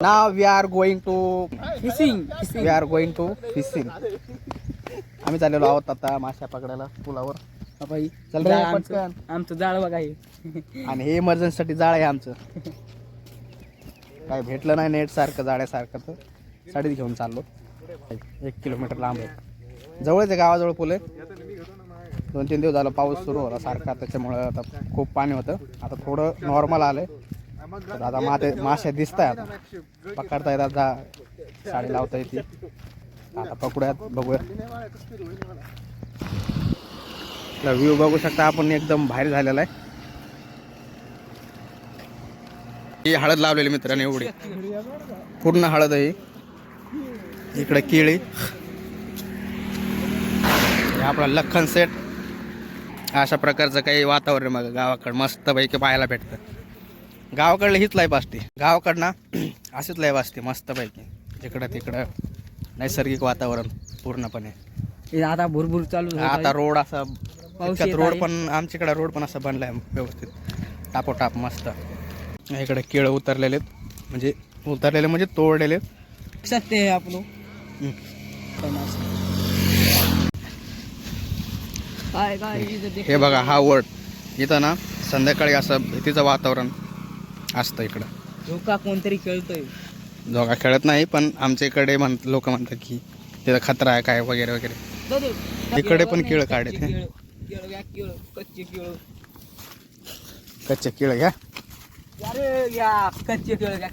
Now we are going to fishing we are going to fishing. आम्ही चाललेलो आहोत आता माश्या पकडायला पुलावर. बाई चल रे पटकन. आमचं जाळ बघा हे. आणि हे इमर्जन्सी साठी जाळ आहे आमचं. काय भेटलं नाही नेट सारखं जाळ्यासारखं तर साडीत घेऊन चाललो. 1 किलोमीटर लांब आहे. जवळच आहे, गावाजवळ पूल आहे. 2-3 दिवस झाला पाऊस सुरू होता सारखा, त्याच्यामुळं आता खूप पाणी होतं. आता थोडं नॉर्मल आलंय. तर आता मासे दिसत आहेत, आता पकडता येतात, साडी लावता येते. आता पकडूयात, बघूया. व्ह्यू बघू शकता आपण, एकदम भारी झालेला आहे. ही हळद लावलेली मित्रांनी, एवढी पूर्ण हळद आहे. इकडे केळी, आपला लखन सेट. अशा प्रकारचं काही वातावरण मग गावाकडं मस्त पैकी पाहायला भेटतं. गावाकडलं हीच लाईफ असते, गावाकडनं अशीच लाईफ असते मस्त पैकी. इकडं तिकडं नैसर्गिक वातावरण पूर्णपणे. आता भुरभुर चालू झाला. आता रोड असा पाऊस रोड येत आहे. पण आमच्याकडे रोड पण असं बनलाय व्यवस्थित, टापोटाप मस्त. इकडे केळं उतरलेले, म्हणजे तोडलेले. सत्य आहे आपलं. हे बघा, हा वड इथं ना संध्याकाळी असं भीतीचं वातावरण असतं इकडं. धोका कोणतरी खेळतोय. जोगा खेळत नाही, पण आमच्या इकडे लोक म्हणतात की तिथं खतरा आहे काय वगैरे वगैरे. इकडे पण केळं काढत, कच्चे केळं घ्या. कच्चे केळ घ्या,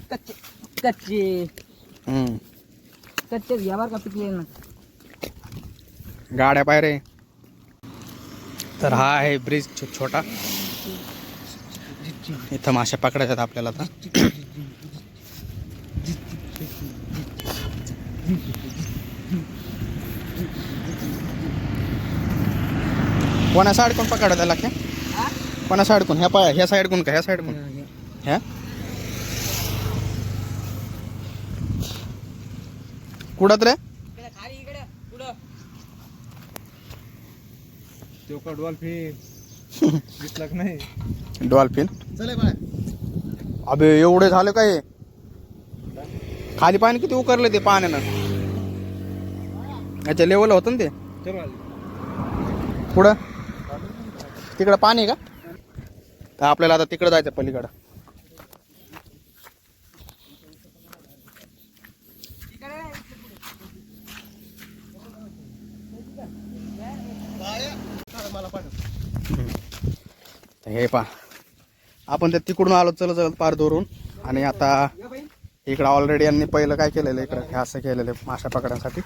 कच्चे घ्या बरं का, पिकले ना. गाड्या पायरे. तर हा आहे ब्रिज छोटा. इथं माश्या पकडायच्यात आपल्याला. आता कोणा साईड कोण पकडायला लागते, कोणा साईड कोण, ह्या साईड कोण का ह्या साईड कोण, ह्या कुठत रे. डॉल्फिन. अबे एवढे झाले काय, खाली पाणी किती उकरले ते पाण्यानं. याच्या लेवल होतं ना ते. पुढं तिकडं पाणी आहे का, तर आपल्याला आता तिकडं जायचं पलीकडं. हे पा, आपण त्या तिकडून आलो चलत पार दोरून. आणि आता इकडं ऑलरेडी यांनी पहिलं काय केलेलं, इकडं हे असं केलेलं माशा पकड्यांसाठी.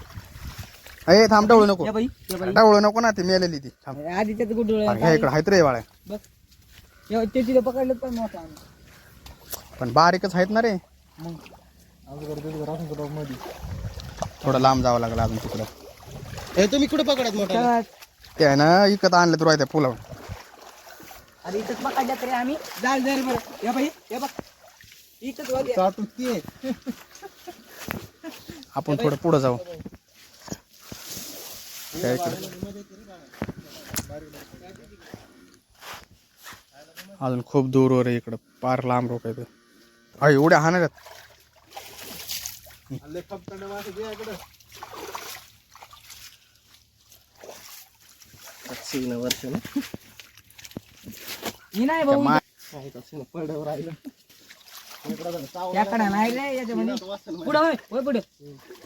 हे थांब, डवळू नको, डवळू नको ना, ती मेलेली ती. आधी त्याचं गुडुळ हे इकडं आहेत रे वाळ्या, ते तिथे पकडलं पण मोठा, पण बारीकच आहेत ना रे. थोडं लांब जावं लागलं अजून तिकडं. हे तुम्ही कुठे पकडत मोठा, ते आहे ना इकत आणलं तुला त्या पुलावर. अरे इथंच पकडल्या तरी आम्ही जाल जर बरं. या बाई, हे बघ इथंच वाल्या. आपण थोडं पुढं जाऊ. त्या इकडे अजून खूप दूरवर आहे, इकडं पार लांब रोक आहे. अय एवढ्या हाणाऱ्यात. वर्ष ना ही नाही भाऊ, याकडे नाही रे याच्यामध्ये. पुढं होय, होय पुढे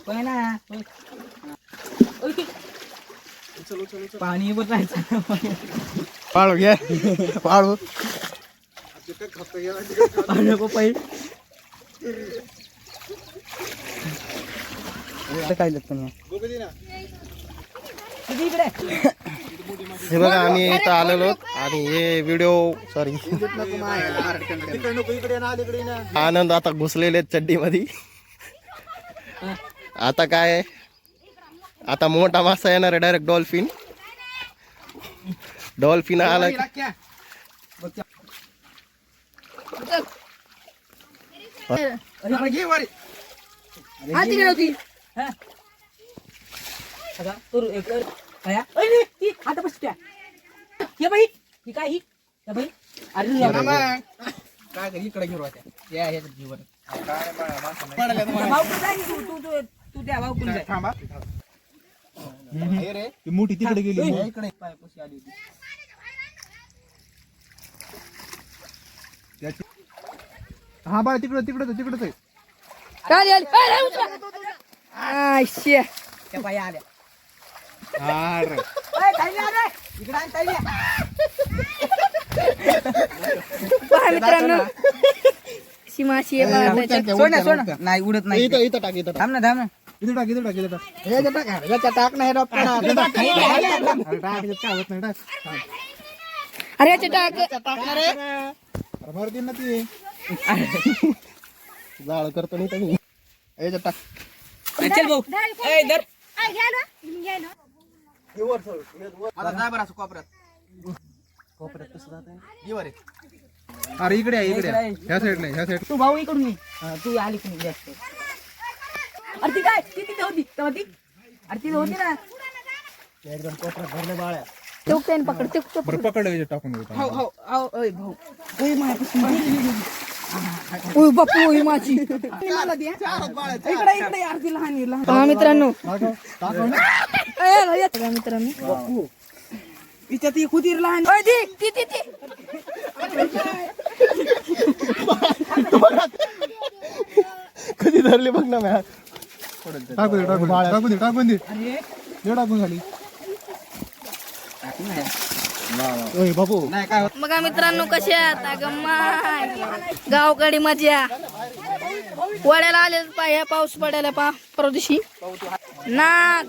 होय ना, होय. पाणी बसायचं. पाळू घे, पाळू पै काय लागतं इकडे. हे बघा, आम्ही इथं आलेलो आणि हे व्हिडिओ आनंद आता घुसलेले चड्डी मध्ये. आता काय, आता मोठा मासा येणार आहे, डायरेक्ट डॉल्फिन. डॉल्फिन आला आता बसत्या. हे बाई, ही काय ही बाई. अरे काय इकडे घेऊ भाऊकडे जा की तू तू तू तू त्या भाऊकडे जा. थांबा. ती मोठी तिकडे गेली इकडे पायपाशी आली होती. हा बाळा तिकडच आहे त्या बाई आल्या. हा रे. ए, खाली आ रे. इकडे आण, खाली आ. मित्रांनो माशी आहे बघा त्याच्यात. सोड ना, सोड ना. नाही उडत नाही. इथं टाक थांब ना, थांब ना. इथे टाक टाक नाही अरे याच्या टाक भर दिन ना ती जाळ करतो नाही तुम्ही याच्यात टाक. चल भाऊ. ए, धर. आता जा बरं असं कोपऱ्यात कसं जात आहे वर अरे इकडे आहे इकडे आहे. ह्या साईड तू भाऊ इकडून ये. तू आली की नाही जास्त. अरे ती काय ती तिथे होती तेव्हा ती. अरे ती होती ना. तो पेन पकड ते बरं पकडलं याच्यात टाकून देऊ. हो हो हो. ओय भाऊ. ओय माझ्यापासून. ओय बापू ओय माझी मला दे. इकडे इकडे यार ती लहान आहे, लहान. पहा मित्रांनो टाकू ना. बघा मित्रांनो तिच्या ती खुदीर लहान. ओय ती ती ती कधी धरले बघ ना मॅ टाकून दे अरे टाकून खाली ओय बापू नाही काय होत. बघा मित्रांनो कसे आता गम्माय गावकडे मजा वड्याला आले ह्या पाऊस पडायला परवा दिवशी नाग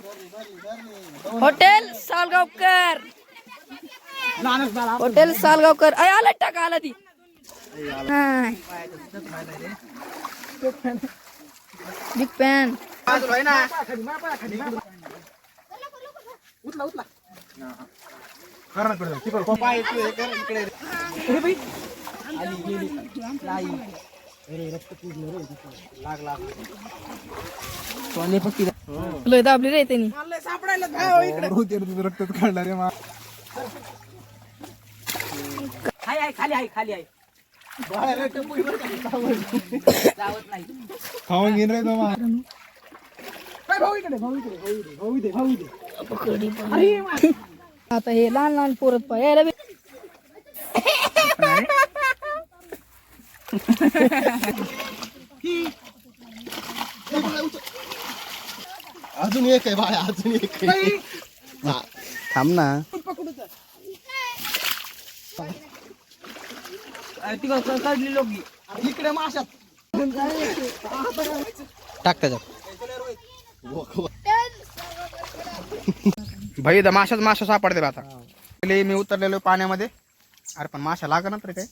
हॉटेल सालगावकर हॉटेल सालगावकर अय आला टाका आला ती हाय. बिग पॅन अरे बाई. आली गेली. लाई. सोने पक्की. लय दाबली रे त्यांनी सापडायला काय तुझं रक्तात काढला रे मा हाय हाय खाली आहे खाली आहे. जावत नाही. खाऊन घेईन रे तो मा भाऊ इकडे भाऊ इकडे भाऊ इथे भाऊ इथे. आता हे लहान लहान पोरत यायला बी अजून एक आहे बाळा अजून एक आहे हा. थांब ना. ती काढली लोकी. इकडे माशात. टाक त्याच्यात. भाई द माशा सापडतील आता. पहिले मी उतरलेलो पाण्यामध्ये. अरे पण माशा लागणार तरी काय.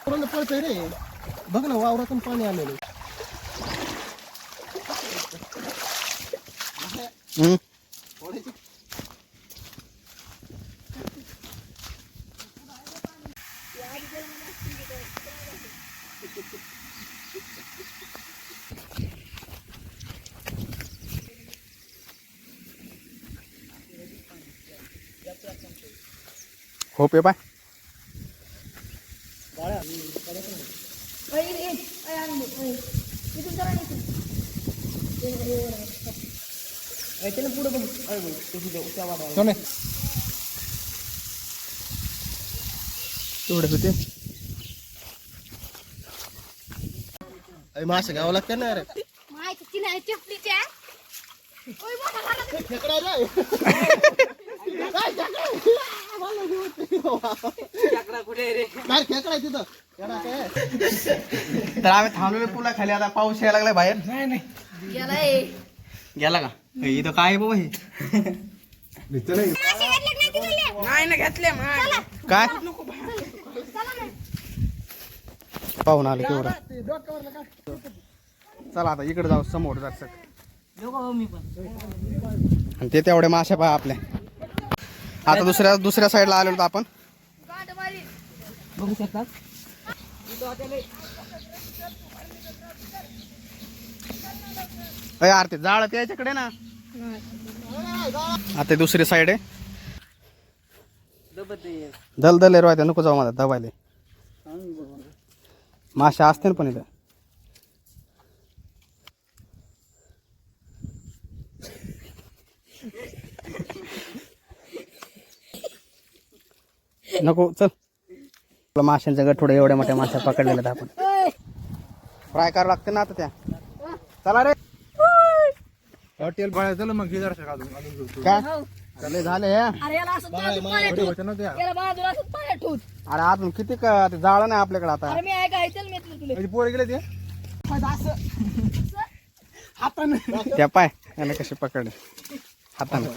कोणाला पळतंय रे बघ ना वावरातून पाणी आलेलं हम्म. हो पे पाय सोने तेवढे होते. मासे घ्यावं लागतं ना रे माहिती नाही चपलीच्या खेकडा रे चक्रा कुठे रे. काय खेकडा आहे तिथं खेकडा काय तर आम्ही थांबलेलो पुला खाली. आता पाऊस यायला लागलाय बाहेर. गेलाय गेला का इथं काय आहे बाबा हे नाही ना घेतले काय पाहून आलं केवढं. चला आता इकडे जाऊ समोर जरसक. मी पण. आणि ते तेवढ्या माशा पहा आपल्या. आता दुसऱ्या साईडला आलेलो होतो आपण. बघू शकतात. अय यार ते जाळ ते याच्याकडे ना. आता दुसरी साईड आहे. दल राहते नको जाऊ मला दबायले मासे असते ना पण इथं नको चल आपलं माशांचं गठोडं एवढ्या मोठ्या माश्या पकडलेल्या आपण फ्राय करावं लागते ना आता त्या चला रे हॉटेल बाळा चल मग जरा अजून काय चले झाले हे अरे याला असं पाण्यात ठेव. होतं ना त्या याला बाजूला असं पाण्यात ठेव. अरे अजून किती ते जाळं नाही आपल्याकडे आता अरे मी ऐकायचं मी तुला म्हणजे पोरं गेले ते त्या पाय याला कशी पकडले हाताने